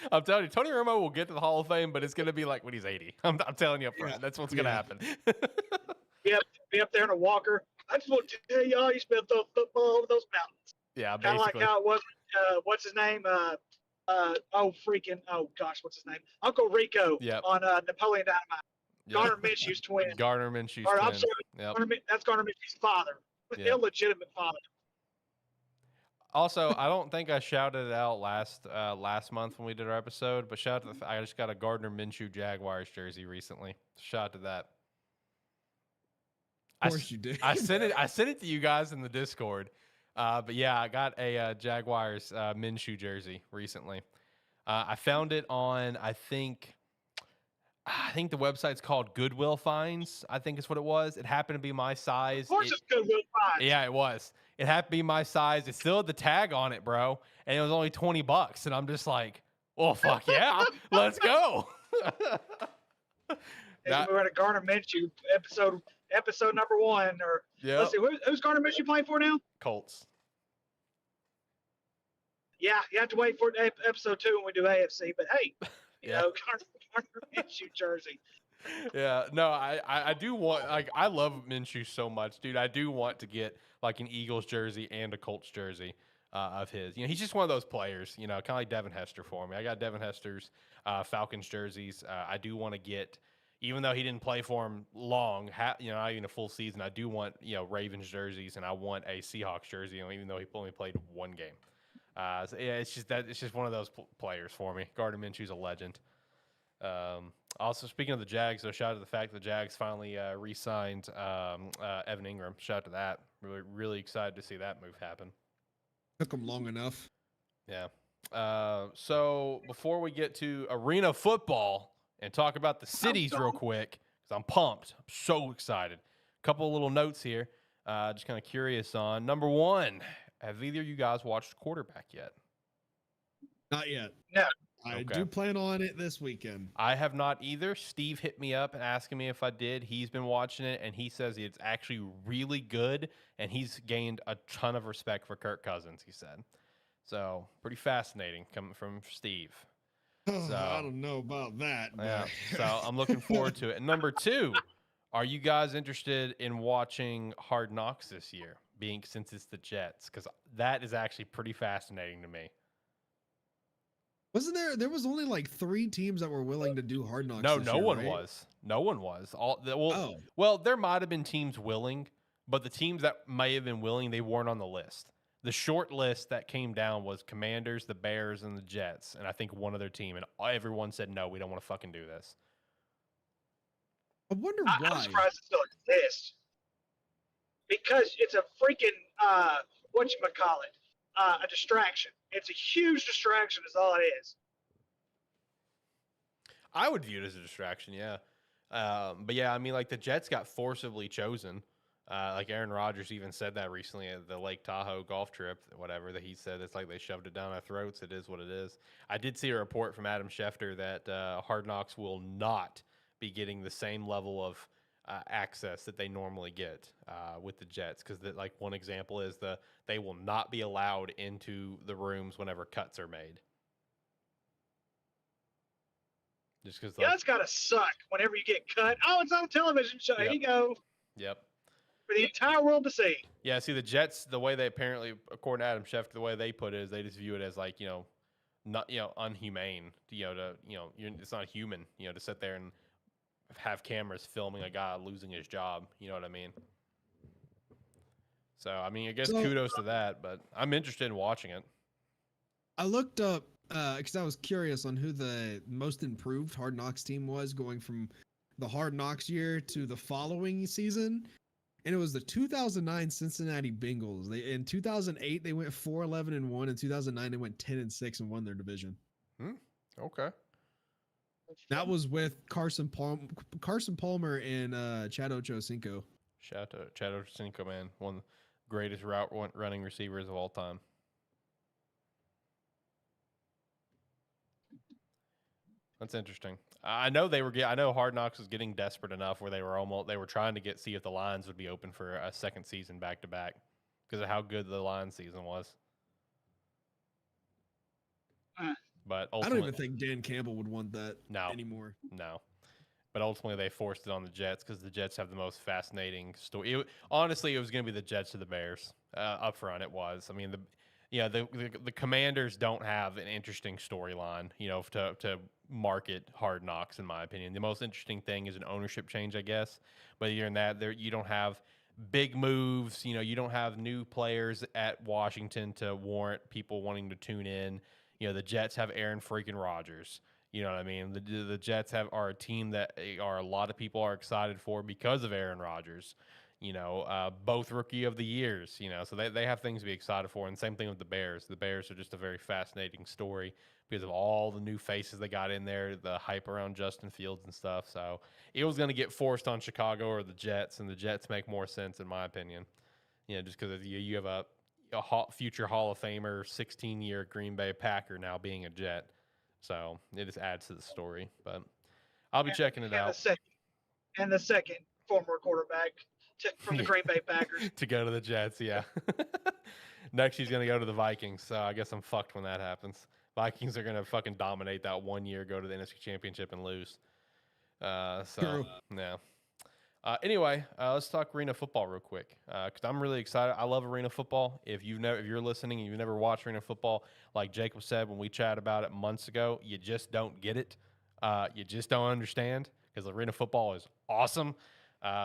I'm telling you, Tony Romo will get to the Hall of Fame, but it's going to be like when he's 80. I'm telling you up front. Yeah. That's what's going to happen. Yep. Be up there in a walker. I just want to tell y'all, you spent throw football over those mountains. Yeah, Kind of basically. like how it was. What's his name? Oh gosh, what's his name? Uncle Rico on Napoleon Dynamite. Yep. Garner Minshew's twin. Garner Minshew's Or, twin. I'm sorry, Yep. that's Garner Minshew's father. Yep. Illegitimate father. Also, I don't think I shouted it out last month when we did our episode, but shout out to I just got a Gardner Minshew Jaguars jersey recently. Shout out to that. Of course you did. I sent it to you guys in the Discord. But yeah, I got a Jaguars Minshew jersey recently. I found it on I think the website's called Goodwill Finds. I think is what it was. It happened to be my size. Of course, it's Goodwill Finds. Yeah, it was. It happened to be my size. It still had the tag on it, bro, and it was only $20. And I'm just like, well, fuck yeah, let's go. We're at a Garner Minshew episode number 1. Or Yeah. let's see, who's Garner Minshew playing for now? Colts. Yeah, you have to wait for episode 2 when we do AFC. But hey, you Yeah. know, Garner Minshew jersey. Yeah, no, I do want, like, I love Minshew so much, dude. I do want to get like an Eagles jersey and a Colts jersey of his. You know, he's just one of those players, you know, kind of like Devin Hester for me. I got Devin Hester's Falcons jerseys. I do want to get, even though he didn't play for him long, you know, not even a full season, I do want, you know, Ravens jerseys, and I want a Seahawks jersey, you know, even though he only played 1 game. So yeah, it's just one of those players for me. Gardner Minshew's a legend. Also, speaking of the Jags, so shout out to the fact that the Jags finally re-signed Evan Ingram. Shout out to that. Really, really excited to see that move happen. Took them long enough. Yeah. So before we get to arena football and talk about the cities real quick, because I'm pumped. I'm so excited. Couple of little notes here. Just kind of curious on. Number 1, have either of you guys watched Quarterback yet? Not yet. No. I Okay. do plan on it this weekend. I have not either. Steve hit me up and asking me if I did. He's been watching it, and he says it's actually really good, and he's gained a ton of respect for Kirk Cousins, he said. So, pretty fascinating coming from Steve. So, I don't know about that. Yeah, but- so I'm looking forward to it. And number 2, are you guys interested in watching Hard Knocks this year, since it's the Jets? Because that is actually pretty fascinating to me. Wasn't there was only like 3 teams that were willing to do Hard Knocks No, this no year, one right? was. No one was. Oh. Well, there might have been teams willing, but the teams that may have been willing, they weren't on the list. The short list that came down was Commanders, the Bears, and the Jets, and I think one other team, and everyone said, no, we don't want to fucking do this. I wonder I'm why. surprised it still exists. Because it's a freaking whatchamacallit, a distraction. It's a huge distraction is all it is. I would view it as a distraction, yeah. But yeah, I mean, like the Jets got forcibly chosen. Like Aaron Rodgers even said that recently at the Lake Tahoe golf trip, whatever, that he said it's like they shoved it down our throats. It is what it is. I did see a report from Adam Schefter that Hard Knocks will not be getting the same level of access that they normally get with the Jets, because like one example is they will not be allowed into the rooms whenever cuts are made. Just because, Yeah, that's gotta suck whenever you get cut. Oh, it's on a television show. Here you go. Yep. For the entire world to see. Yeah, see the Jets, the way they apparently, according to Adam Schefter, the way they put it is they just view it as like, not, unhumane, it's not human, to sit there and have cameras filming a guy losing his job. You know what I mean? So, I mean, I guess kudos to that, but I'm interested in watching it. I looked up because I was curious on who the most improved Hard Knocks team was going from the Hard Knocks year to the following season. And it was the 2009 Cincinnati Bengals. In 2008 they went 4-11-1. In 2009 they went 10-6 and won their division. Okay. That was with Carson Palmer and Chad Ochocinco. Shout out to Chad Ochocinco, man, one of the greatest route running receivers of all time. That's interesting. I know I know Hard Knocks was getting desperate enough where they were trying to see if the Lions would be open for a second season back to back because of how good the Lions season was. But I don't even think Dan Campbell would want that anymore. No. But ultimately they forced it on the Jets because the Jets have the most fascinating story. Honestly, it was going to be the Jets or the Bears up front. It was. I mean, the Commanders don't have an interesting storyline, to market Hard Knocks, in my opinion. The most interesting thing is an ownership change, I guess. But you're in that you don't have big moves. You don't have new players at Washington to warrant people wanting to tune in. The Jets have Aaron freaking Rodgers. You know what I mean? The Jets are a team that a lot of people are excited for because of Aaron Rodgers. Both rookie of the years, so they have things to be excited for. And same thing with the Bears. The Bears are just a very fascinating story because of all the new faces they got in there, the hype around Justin Fields and stuff. So it was going to get forced on Chicago or the Jets, and the Jets make more sense in my opinion. Just because you have a future Hall of Famer, 16-year Green Bay Packer now being a Jet. So it just adds to the story. But I'll be checking it out. The second former quarterback from the Green Bay Packers to go to the Jets, yeah. Next, he's going to go to the Vikings. So I guess I'm fucked when that happens. Vikings are going to fucking dominate that 1 year, go to the NFC Championship and lose. True. Yeah. Anyway, let's talk arena football real quick because I'm really excited. I love arena football. If you're listening and you've never watched arena football, like Jacob said when we chatted about it months ago, you just don't get it. You just don't understand because arena football is awesome.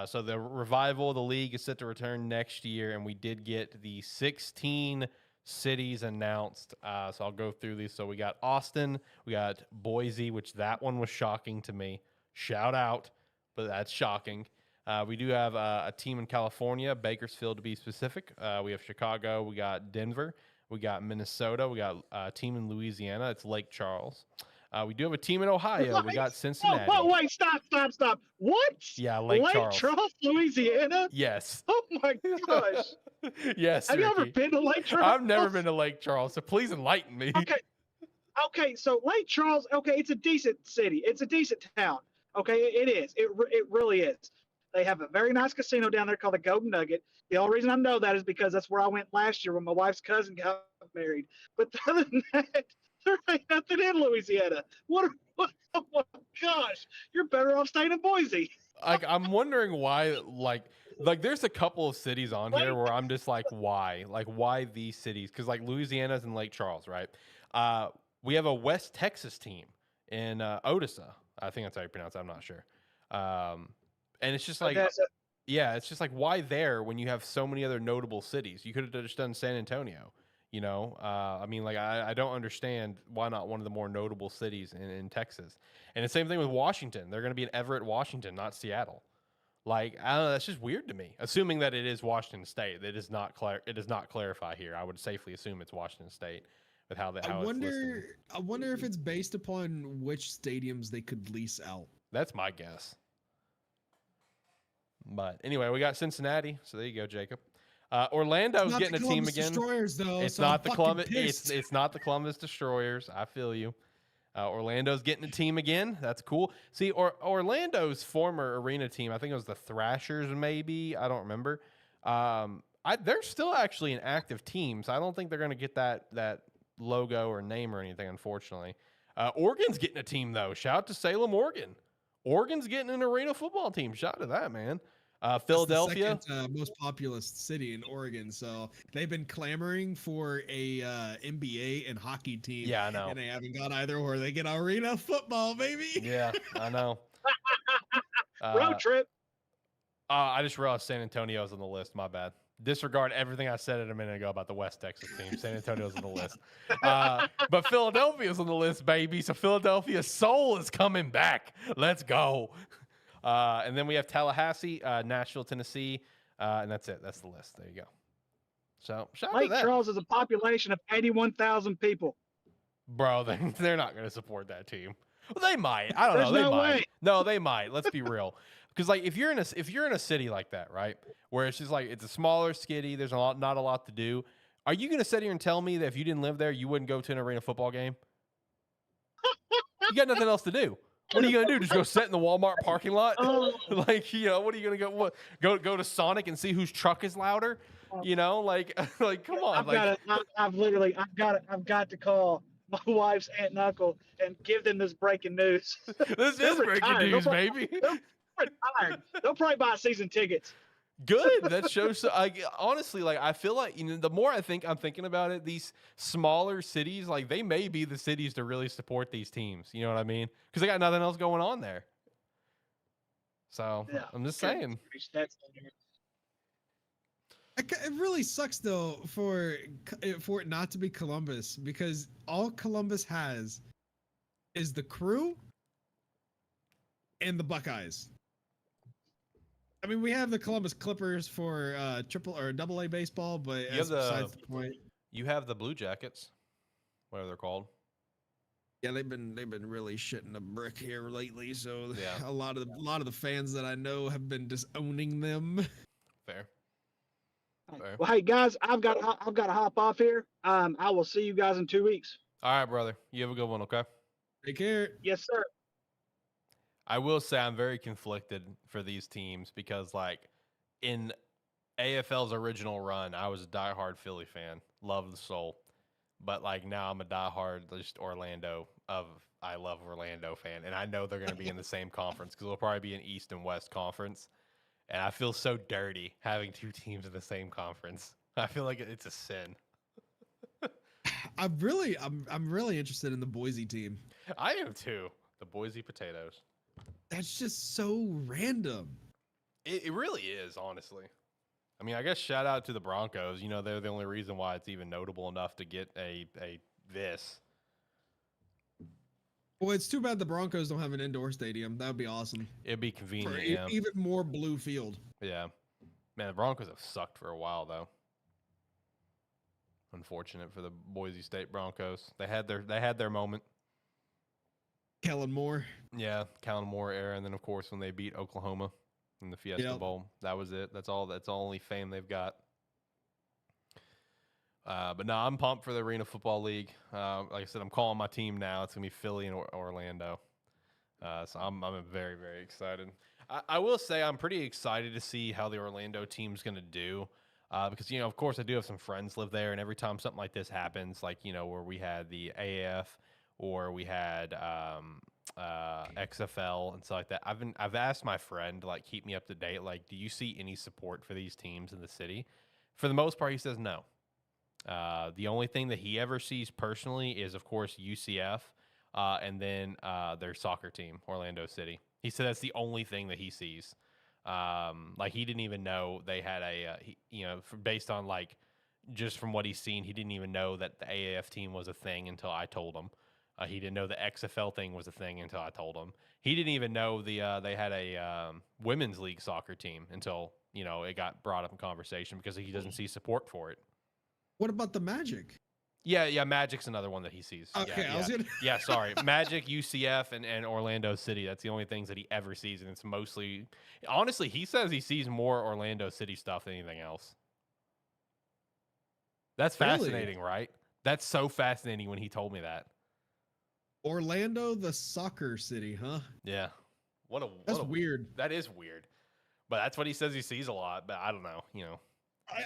So the revival of the league is set to return next year, and we did get the 16 cities announced. So I'll go through these. So we got Austin, we got Boise, which that one was shocking to me. Shout out, but that's shocking. We do have a team in California, Bakersfield to be specific. We have Chicago. We got Denver. We got Minnesota. We got a team in Louisiana. It's Lake Charles. We do have a team in Ohio. We got Cincinnati. Oh, wait, stop. What? Yeah, Lake Charles, Louisiana? Yes. Oh, my gosh. Yes, Have you ever been to Lake Charles? I've never been to Lake Charles, so please enlighten me. Okay, so Lake Charles, it's a decent city. It's a decent town. Okay, it is. It really is. They have a very nice casino down there called the Golden Nugget. The only reason I know that is because that's where I went last year when my wife's cousin got married. But other than that, there ain't nothing in Louisiana. What oh my gosh, you're better off staying in Boise. I'm wondering why, like there's a couple of cities on here where I'm just like, why? Like, why these cities? Because, like, Louisiana's in Lake Charles, right? We have a West Texas team in Odessa. I think that's how you pronounce it. I'm not sure. And it's just like, it's just like, why there when you have so many other notable cities? You could have just done San Antonio, I mean, like, I don't understand why not one of the more notable cities in Texas. And the same thing with Washington. They're going to be in Everett, Washington, not Seattle. Like, I don't know. That's just weird to me. Assuming that it is Washington State, it does not clarify here. I would safely assume it's Washington State with how it's listed. I wonder if it's based upon which stadiums they could lease out. That's my guess. But anyway, we got Cincinnati. So there you go, Jacob. Orlando's getting a team again. Destroyers, though, it's so not the Columbus. It's not the Columbus Destroyers. I feel you. Orlando's getting a team again. That's cool. See, Orlando's former arena team, I think it was the Thrashers, maybe. I don't remember. They're still actually an active team, so I don't think they're going to get that logo or name or anything, unfortunately. Oregon's getting a team, though. Shout out to Salem, Oregon. Oregon's getting an arena football team. Shout out to that, man. Philadelphia, the second, most populous city in Oregon, so they've been clamoring for a NBA and hockey team. Yeah, I know, and they haven't got either. Or they get arena football, baby. Yeah, I know. Road trip. I just realized San Antonio's on the list. My bad. Disregard everything I said a minute ago about the West Texas team. San Antonio's on the list. But Philadelphia's on the list, baby. So Philadelphia Soul is coming back. Let's go. And then we have Tallahassee, Nashville, Tennessee, And that's it. That's the list. There you go. So shout out to Lake them. Charles is a population of 81,000 people. Bro, they're not going to support that team. Well, they might. I don't know. There's They no might. way. No, they might. Let's be real. Because like if you're in a city like that, right, where it's just like it's a smaller city, there's not a lot to do. Are you going to sit here and tell me that if you didn't live there, you wouldn't go to an arena football game? You got nothing else to do. What are you gonna do? Just go sit in the Walmart parking lot? Oh. Like, you know, what are you gonna go? What go to Sonic and see whose truck is louder? You know, like come on. I've got to call my wife's aunt and uncle and give them this breaking news. This is breaking retired. news, baby. They're retired. They'll probably buy season tickets. Good. That shows. Honestly, like I feel like the more I'm thinking about it, these smaller cities, like they may be the cities to really support these teams. You know what I mean? Because they got nothing else going on there. So Yeah. I'm just saying. It really sucks though for it not to be Columbus, because all Columbus has is the Crew and the Buckeyes. I mean, we have the Columbus Clippers for triple or double A baseball, but that's besides the point. You have the Blue Jackets, whatever they're called. Yeah, they've been really shitting a brick here lately. So Yeah. a lot of the fans that I know have been disowning them. Fair. Well, hey guys, I've got to hop off here. I will see you guys in 2 weeks. All right, brother. You have a good one. Okay. Take care. Yes, sir. I will say I'm very conflicted for these teams because, like, in AFL's original run, I was a diehard Philly fan, loved the soul, but like now I'm a diehard just I love Orlando fan, and I know they're going to be in the same conference because it'll probably be an East and West conference, and I feel so dirty having two teams in the same conference. I feel like it's a sin. I'm really interested in the Boise team. I am too. The Boise Potatoes. That's just so random. It really is, honestly. I mean, I guess shout out to the Broncos. You know, they're the only reason why it's even notable enough to get a this. Well, it's too bad the Broncos don't have an indoor stadium. That would be awesome. It'd be convenient. For Yeah. even more blue field. Yeah. Man, the Broncos have sucked for a while though. Unfortunate for the Boise State Broncos. They had their moment. Kellen Moore. Yeah, Kellen Moore era, and then of course when they beat Oklahoma in the Fiesta Bowl, that was it. That's all. That's the only fame they've got. But no, I'm pumped for the Arena Football League. Like I said, I'm calling my team now. It's gonna be Philly and Orlando. So I'm very, very excited. I will say I'm pretty excited to see how the Orlando team's gonna do. Because, of course, I do have some friends live there, and every time something like this happens, like, where we had the AAF or we had XFL and stuff like that, I've asked my friend to, like, keep me up to date. Like, do you see any support for these teams in the city? For the most part, he says no. The only thing that he ever sees personally is, of course, UCF and then their soccer team, Orlando City. He said that's the only thing that he sees. Like he didn't even know they had based on like just from what he's seen, he didn't even know that the AAF team was a thing until I told him. He didn't know the XFL thing was a thing until I told him. He didn't even know they had a women's league soccer team until it got brought up in conversation because he doesn't see support for it. What about the Magic? Yeah, Magic's another one that he sees. Okay, yeah, I was gonna... yeah, sorry. Magic, UCF, and Orlando City. That's the only things that he ever sees, and it's mostly... Honestly, he says he sees more Orlando City stuff than anything else. That's fascinating, Really? right? That's so fascinating when he told me that. Orlando, the soccer city, huh? Yeah. That's weird. That is weird. But that's what he says he sees a lot, but I don't know,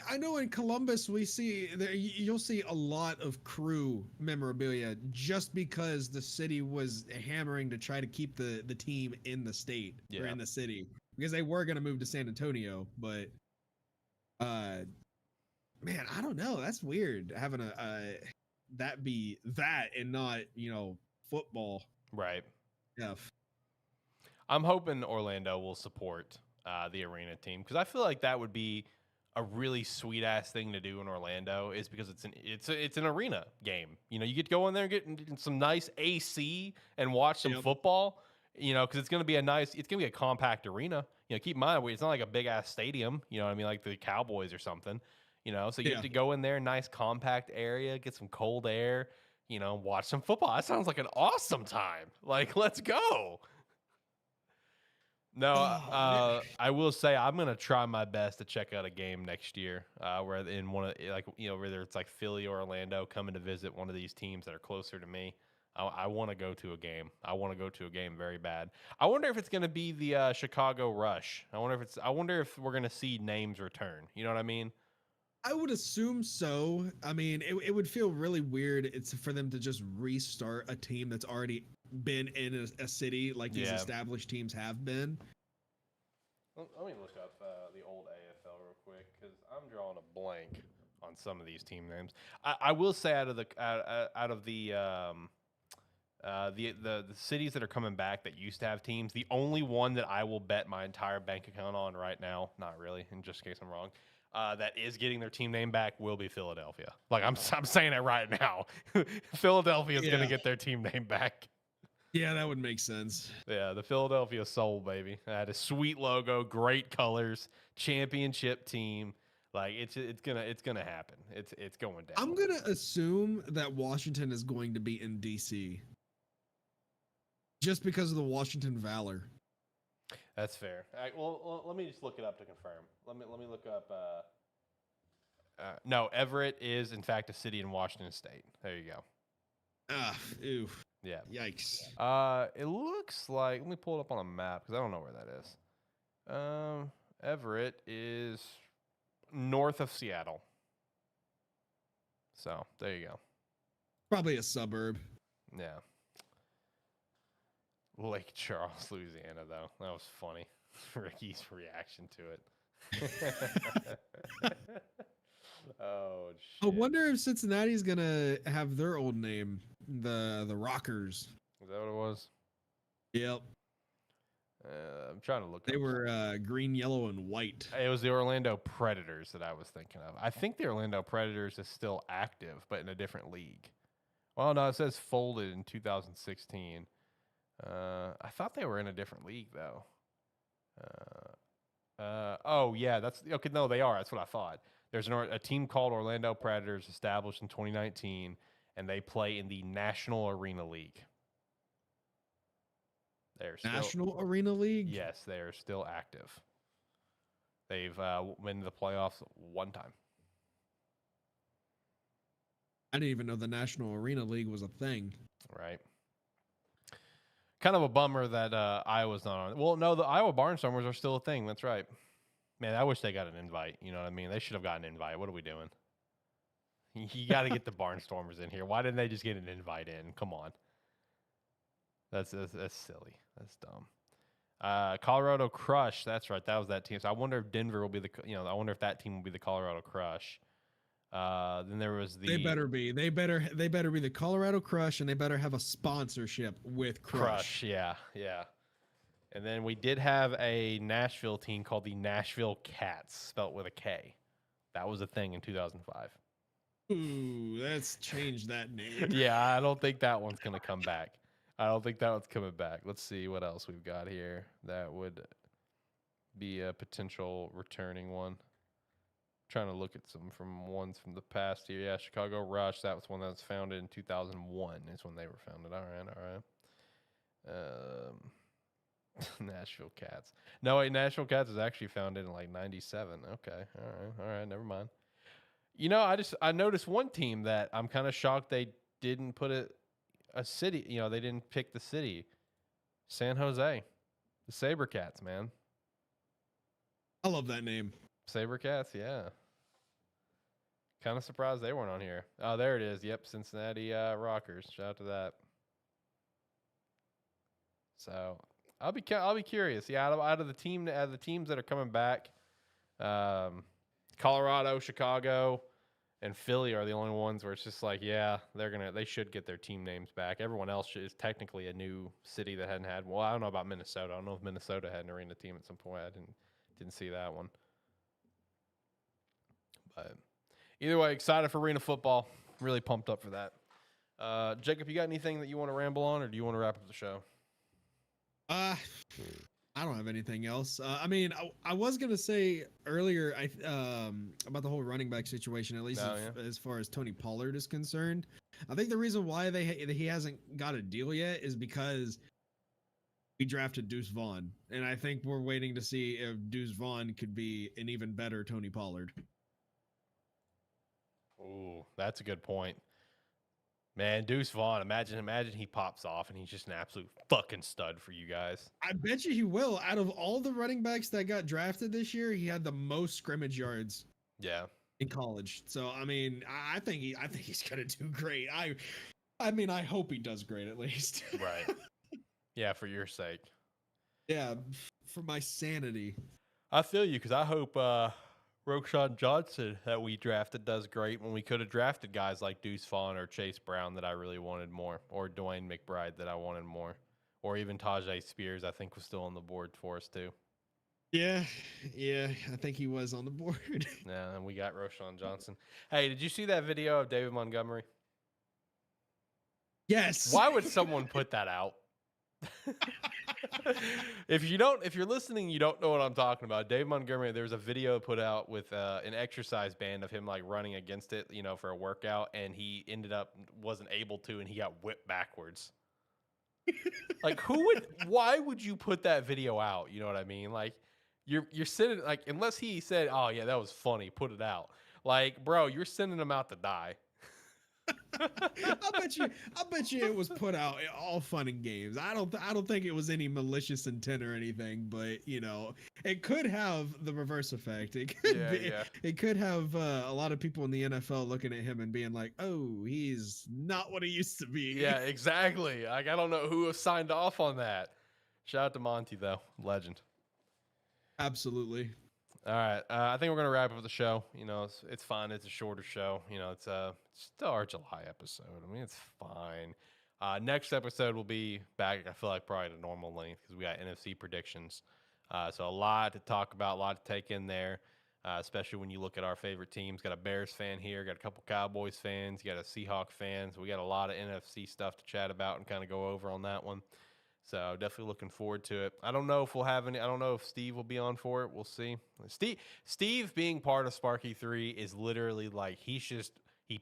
I know in Columbus you'll see a lot of Crew memorabilia just because the city was hammering to try to keep the team in the state or in the city because they were going to move to San Antonio, but man, I don't know. That's weird having that be that and not football. Right. Yeah. I'm hoping Orlando will support the arena team because I feel like that would be a really sweet ass thing to do in Orlando is because it's an arena game. You get to go in there and get some nice AC and watch some football. Because it's going to be a compact arena. Keep in mind, it's not like a big ass stadium, you know what I mean, like the Cowboys or something, so you have to go in there, nice compact area, get some cold air, watch some football. That sounds like an awesome time. Like, let's go. No, I will say I'm gonna try my best to check out a game next year. Where in one of whether it's like Philly or Orlando, coming to visit one of these teams that are closer to me. I want to go to a game. I want to go to a game very bad. I wonder if it's gonna be the Chicago Rush. I wonder if we're gonna see names return. You know what I mean? I would assume so. I mean, it would feel really weird. It's for them to just restart a team that's already been in a city like these established teams have been. Let me look up the old AFL real quick because I'm drawing a blank on some of these team names. I will say out of the cities that are coming back that used to have teams, the only one that I will bet my entire bank account on right now, not really, in just in case I'm wrong, that is getting their team name back will be Philadelphia. Like I'm saying it right now. Philadelphia is going to get their team name back. Yeah, that would make sense. Yeah, the Philadelphia Soul, baby. That had a sweet logo, great colors, championship team. Like it's gonna happen. It's going down. I'm gonna assume that Washington is going to be in DC. Just because of the Washington Valor. That's fair. All right, well, let me just look it up to confirm. Let me look up. No, Everett is in fact a city in Washington State. There you go. Ew. Yeah. Yikes. It looks like, let me pull it up on a map because I don't know where that is. Everett is north of Seattle. So there you go. Probably a suburb. Yeah. Lake Charles, Louisiana, though. That was funny. Ricky's reaction to it. Oh, shit. I wonder if Cincinnati's gonna have their old name, the Rockers. Is that what it was? Yep. I'm trying to look. They were green, yellow, and white. It was the Orlando Predators that I was thinking of. I think the Orlando Predators is still active, but in a different league. Well, no, it says folded in 2016. I thought they were in a different league though. Oh yeah, that's okay. No, they are. That's what I thought. There's a team called Orlando Predators established in 2019, and they play in the National Arena League. They're National Arena League? Yes, they are still active. They've been to the playoffs one time. I didn't even know the National Arena League was a thing. Right. Kind of a bummer that Iowa's not on. Well, no, the Iowa Barnstormers are still a thing. That's right. Man, I wish they got an invite. You know what I mean? They should have gotten an invite. What are we doing? You got to get the Barnstormers in here. Why didn't they just get an invite in? Come on. That's silly. That's dumb. Colorado Crush. That's right. That was that team. So I wonder if Denver will be I wonder if that team will be the Colorado Crush. Then there was the. They better be. They better be the Colorado Crush, and they better have a sponsorship with Crush. Yeah. And then we did have a Nashville team called the Nashville Cats, spelt with a K. That was a thing in 2005. Ooh, let's change that name. Yeah, I don't think that one's gonna come back. Let's see what else we've got here that would be a potential returning one. Trying to look at some ones from the past here. Yeah, Chicago Rush. That was one that was founded in 2001. Is when they were founded. All right. Nashville Cats. No, wait, Nashville Cats was actually founded in like 97. Okay. All right. Never mind. I noticed one team that I'm kind of shocked they didn't put a city. They didn't pick the city. San Jose. The SaberCats, man. I love that name. SaberCats, yeah. Kind of surprised they weren't on here. Oh, there it is. Yep, Cincinnati Rockers. Shout out to that. So I'll be curious. Yeah, out of the teams that are coming back, Colorado, Chicago, and Philly are the only ones where it's just like, yeah, they should get their team names back. Everyone else is technically a new city that hadn't had. Well, I don't know about Minnesota. I don't know if Minnesota had an arena team at some point. I didn't see that one. But either way, excited for arena football. Really pumped up for that. Jacob, you got anything that you want to ramble on, or do you want to wrap up the show? I don't have anything else. I mean, I was gonna say earlier, about the whole running back situation, at least as far as Tony Pollard is concerned. I think the reason why he hasn't got a deal yet is because we drafted Deuce Vaughn, and I think we're waiting to see if Deuce Vaughn could be an even better Tony Pollard. Ooh, that's a good point. Man, Deuce Vaughn, imagine he pops off and he's just an absolute fucking stud for you guys. I bet you he will. Out of all the running backs that got drafted this year, he had the most scrimmage yards. Yeah. In college. So I mean, I think he's gonna do great. I mean, I hope he does great at least. Right. Yeah, for your sake. Yeah, for my sanity. I feel you, because I hope Roquan Johnson that we drafted does great when we could have drafted guys like Deuce Vaughn or Chase Brown that I really wanted more, or Dwayne McBride that I wanted more, or even Tajay Spears I think was still on the board for us too. Yeah, I think he was on the board. Yeah, and we got Roquan Johnson. Hey, did you see that video of David Montgomery? Yes. Why would someone put that out? If you're listening, you don't know what I'm talking about. Dave Montgomery, there's a video put out with an exercise band of him like running against it, for a workout, and he wasn't able to, and he got whipped backwards. Like, why would you put that video out? You know what I mean? Like, you're sending, like, unless he said, oh yeah, that was funny, put it out. Like, bro, you're sending him out to die. I bet you it was put out all fun and games. I don't think it was any malicious intent or anything, but it could have the reverse effect. It could have a lot of people in the NFL looking at him and being like, "Oh, he's not what he used to be." Yeah, exactly. Like, I don't know who signed off on that. Shout out to Monty though, legend. Absolutely. All right, I think we're gonna wrap up the show. It's fine. It's a shorter show. It's still our July episode. I mean, it's fine. Next episode will be back. I feel like probably the normal length because we got NFC predictions. So a lot to talk about, a lot to take in there. Especially when you look at our favorite teams. Got a Bears fan here. Got a couple Cowboys fans. You got a Seahawk fan. So we got a lot of NFC stuff to chat about and kind of go over on that one. So definitely looking forward to it. I don't know if we'll have any. I don't know if Steve will be on for it. We'll see. Steve being part of Sparky 3 is literally like he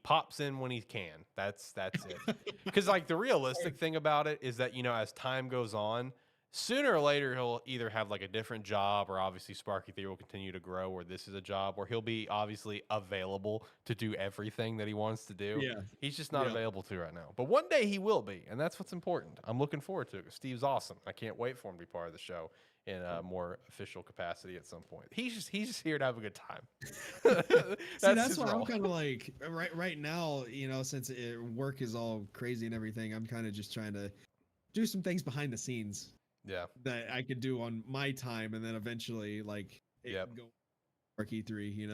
pops in when he can. That's it. Because like the realistic thing about it is that as time goes on, sooner or later he'll either have like a different job, or obviously Sparky 3 will continue to grow, or this is a job where he'll be obviously available to do everything that he wants to do. Yeah. He's just not available to right now. But one day he will be, and that's what's important. I'm looking forward to it. Steve's awesome. I can't wait for him to be part of the show in a more official capacity at some point. He's just here to have a good time. that's why I'm kind of like right now, since work is all crazy and everything, I'm kind of just trying to do some things behind the scenes. Yeah, that I could do on my time, and then eventually go Sparky 3.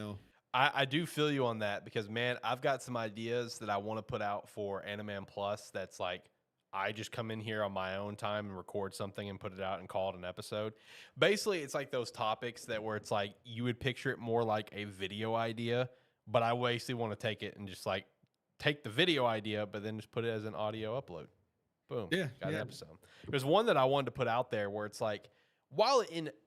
I do feel you on that, because man, I've got some ideas that I want to put out for AniMan Plus. That's like I just come in here on my own time and record something and put it out and call it an episode. Basically, it's like those topics where it's like you would picture it more like a video idea, but I basically want to take it and just like take the video idea, but then just put it as an audio upload. Boom. Yeah. Got an episode. There's one that I wanted to put out there where it's like, while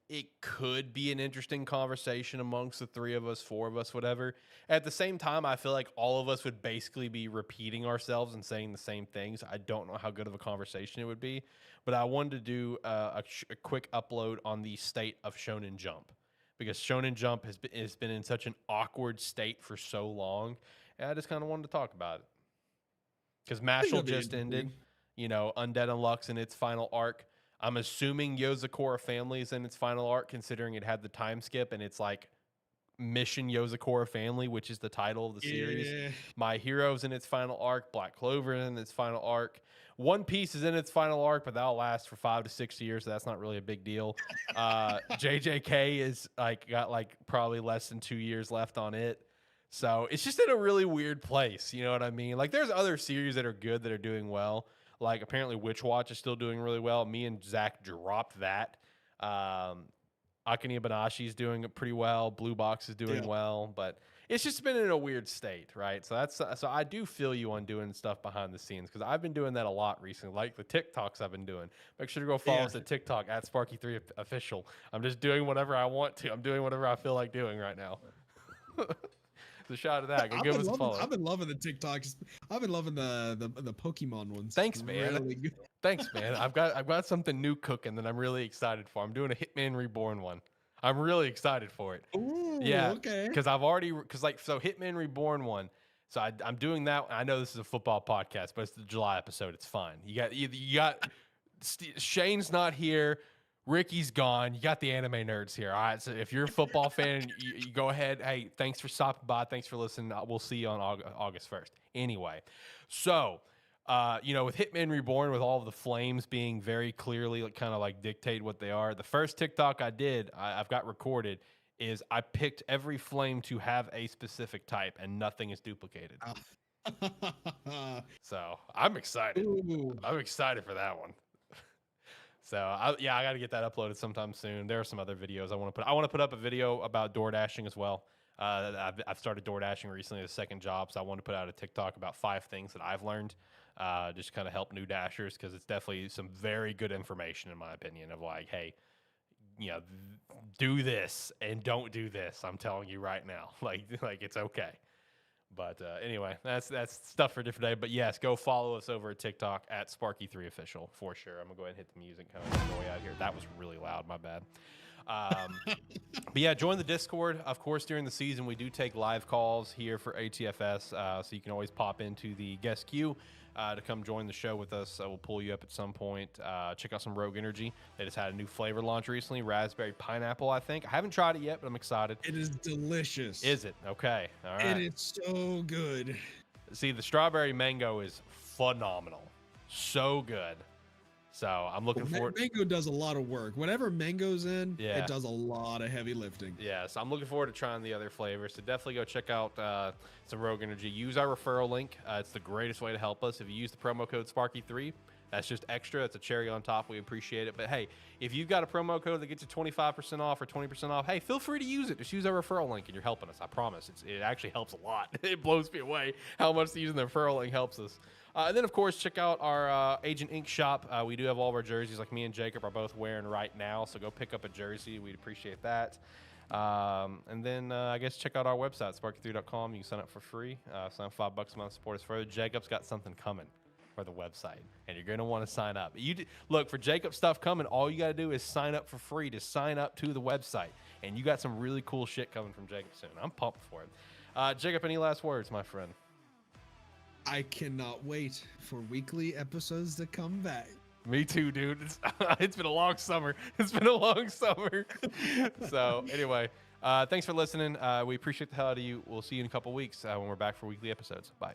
it could be an interesting conversation amongst the 3 of us, 4 of us, whatever, at the same time, I feel like all of us would basically be repeating ourselves and saying the same things. I don't know how good of a conversation it would be, but I wanted to do a quick upload on the state of Shonen Jump, because Shonen Jump has been in such an awkward state for so long, and I just kind of wanted to talk about it. Because Mashal just ended. Undead Unluck's in its final arc. I'm assuming Yozakura Family is in its final arc, considering it had the time skip, and it's like Mission Yozakura Family, which is the title of the series. My Hero's in its final arc. Black Clover is in its final arc. One Piece is in its final arc, but that'll last for 5 to 6 years, so that's not really a big deal. JJK is got probably less than 2 years left on it. So it's just in a really weird place. You know what I mean? Like, there's other series that are good that are doing well. Like, apparently Witch Watch is still doing really well. Me and Zach dropped that. Akane Banashi is doing it pretty well. Blue Box is doing well. But it's just been in a weird state, right? So so I do feel you on doing stuff behind the scenes because I've been doing that a lot recently, like the TikToks I've been doing. Make sure to go follow us at TikTok at Sparky3 Official. I'm just doing whatever I want to. I'm doing whatever I feel like doing right now. So shout out to that. Go give us a follow. I've been loving the TikToks. I've been loving the Pokemon ones. Thanks, man. Really good. Thanks, man. I've got something new cooking that I'm really excited for. I'm doing a Hitman Reborn one. I'm really excited for it. Ooh, yeah, okay. Because Hitman Reborn one. So I'm doing that. I know this is a football podcast, but it's the July episode. It's fine. You got Shane's not here. Ricky's gone. You got the anime nerds here. All right. So if you're a football fan, you go ahead. Hey, thanks for stopping by. Thanks for listening. We'll see you on August 1st. Anyway, so with Hitman Reborn, with all of the flames being very clearly kind of like dictate what they are. The first TikTok I did, I've got recorded, is I picked every flame to have a specific type, and nothing is duplicated. So I'm excited. Ooh. I'm excited for that one. So I got to get that uploaded sometime soon. There are some other videos I want to put. I want to put up a video about door dashing as well. I've started door dashing recently, the second job, so I want to put out a TikTok about 5 things that I've learned, just kind of help new dashers, because it's definitely some very good information in my opinion of like, hey, do this and don't do this. I'm telling you right now, like it's okay. But anyway, that's stuff for a different day. But yes, go follow us over at TikTok at Sparky3 Official for sure. I'm gonna go ahead and hit the music kind of on the way out here. That was really loud. My bad. But yeah, join the Discord. Of course, during the season, we do take live calls here for ATFS, so you can always pop into the guest queue to come join the show with us. We'll pull you up at some point. Check out some Rogue Energy. They just had a new flavor launch recently, raspberry pineapple, I think. I haven't tried it yet, but I'm excited. It is delicious. Is it? Okay. All right. And it's so good. See, the strawberry mango is phenomenal. So good. So I'm looking forward. Mango does a lot of work. Whenever mango's in, Yeah. it does a lot of heavy lifting. Yeah, so I'm looking forward to trying the other flavors. So definitely go check out some Rogue Energy. Use our referral link. It's the greatest way to help us. If you use the promo code Sparky3, that's just extra. It's a cherry on top. We appreciate it. But hey, if you've got a promo code that gets you 25% off or 20% off, hey, feel free to use it. Just use our referral link and you're helping us. I promise. It actually helps a lot. It blows me away how much using the referral link helps us. And then, of course, check out our Agent Ink shop. We do have all of our jerseys, like me and Jacob are both wearing right now. So go pick up a jersey. We'd appreciate that. And then I guess check out our website, sparky3.com. You can sign up for free. Sign up $5 a month, support us further. Jacob's got something coming for the website, and you're going to want to sign up. Look, for Jacob's stuff coming, all you got to do is sign up for free to sign up to the website. And you got some really cool shit coming from Jacob soon. I'm pumped for it. Jacob, any last words, my friend? I cannot wait for weekly episodes to come back. Me too, dude. It's been a long summer. It's been a long summer. So anyway, thanks for listening. We appreciate the hell out of you. We'll see you in a couple weeks when we're back for weekly episodes. Bye.